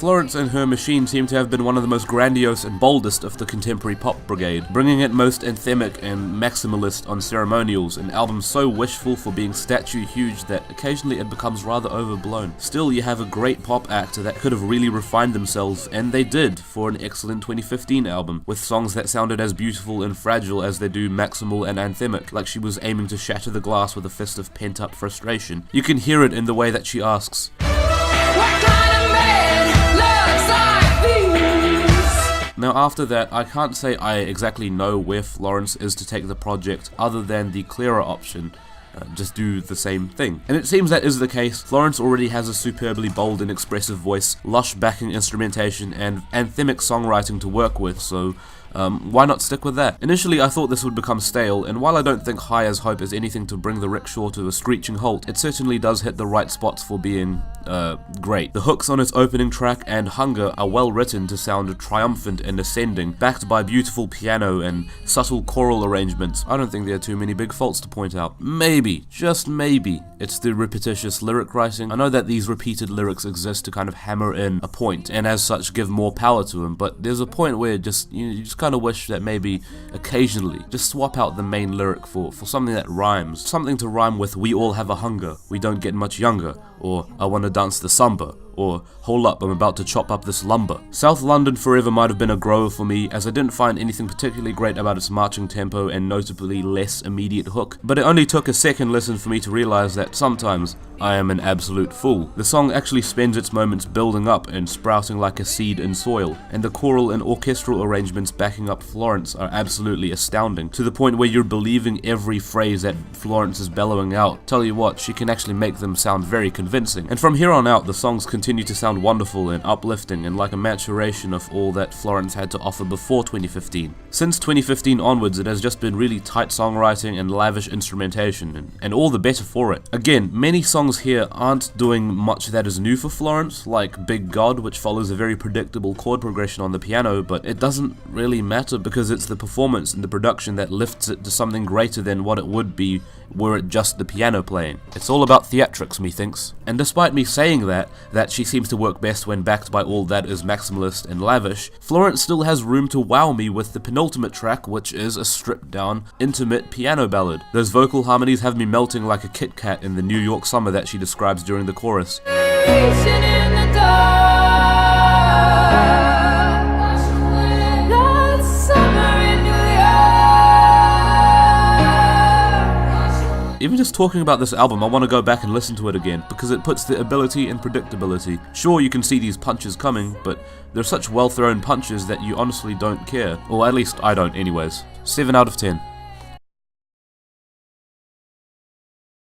Florence and her machine seem to have been one of the most grandiose and boldest of the contemporary pop brigade, bringing it most anthemic and maximalist on ceremonials, an album so wishful for being statue huge that occasionally it becomes rather overblown. Still, you have a great pop act that could have really refined themselves, and they did, for an excellent 2015 album, with songs that sounded as beautiful and fragile as they do maximal and anthemic, like she was aiming to shatter the glass with a fist of pent-up frustration. You can hear it in the way that she asks, "What kind of man looks like these?" Now after that, I can't say I exactly know where Florence is to take the project other than the clearer option. Just do the same thing. And it seems that is the case. Florence already has a superbly bold and expressive voice, lush backing instrumentation, and anthemic songwriting to work with, so why not stick with that? Initially I thought this would become stale, and while I don't think High as Hope is anything to bring the rickshaw to a screeching halt, it certainly does hit the right spots for being great. The hooks on its opening track and Hunger are well written to sound triumphant and ascending, backed by beautiful piano and subtle choral arrangements. I don't think there are too many big faults to point out. Maybe, just maybe, it's the repetitious lyric writing. I know that these repeated lyrics exist to kind of hammer in a point, and as such give more power to them, but there's a point where you just kind of wish that maybe occasionally just swap out the main lyric for something that rhymes. Something to rhyme with "we all have a hunger, we don't get much younger," or "I wanna dance the samba," or "hold up, I'm about to chop up this lumber." South London Forever might have been a grower for me, as I didn't find anything particularly great about its marching tempo and notably less immediate hook, but it only took a second listen for me to realize that sometimes I am an absolute fool. The song actually spends its moments building up and sprouting like a seed in soil, and the choral and orchestral arrangements backing up Florence are absolutely astounding, to the point where you're believing every phrase that Florence is bellowing out. Tell you what, she can actually make them sound very convincing. And from here on out, the songs continue to sound wonderful and uplifting and like a maturation of all that Florence had to offer before 2015. Since 2015 onwards, it has just been really tight songwriting and lavish instrumentation, and all the better for it. Again, many songs here aren't doing much that is new for Florence, like Big God, which follows a very predictable chord progression on the piano, but it doesn't really matter because it's the performance and the production that lifts it to something greater than what it would be were it just the piano playing. It's all about theatrics, methinks. And despite me saying that she seems to work best when backed by all that is maximalist and lavish, Florence still has room to wow me with the penultimate track, which is a stripped down, intimate piano ballad. Those vocal harmonies have me melting like a Kit Kat in the New York summer that she describes during the chorus. Reaching in the dark. Even just talking about this album, I want to go back and listen to it again, because it puts the ability in predictability. Sure, you can see these punches coming, but they're such well-thrown punches that you honestly don't care. Or at least I don't anyways. 7 out of 10.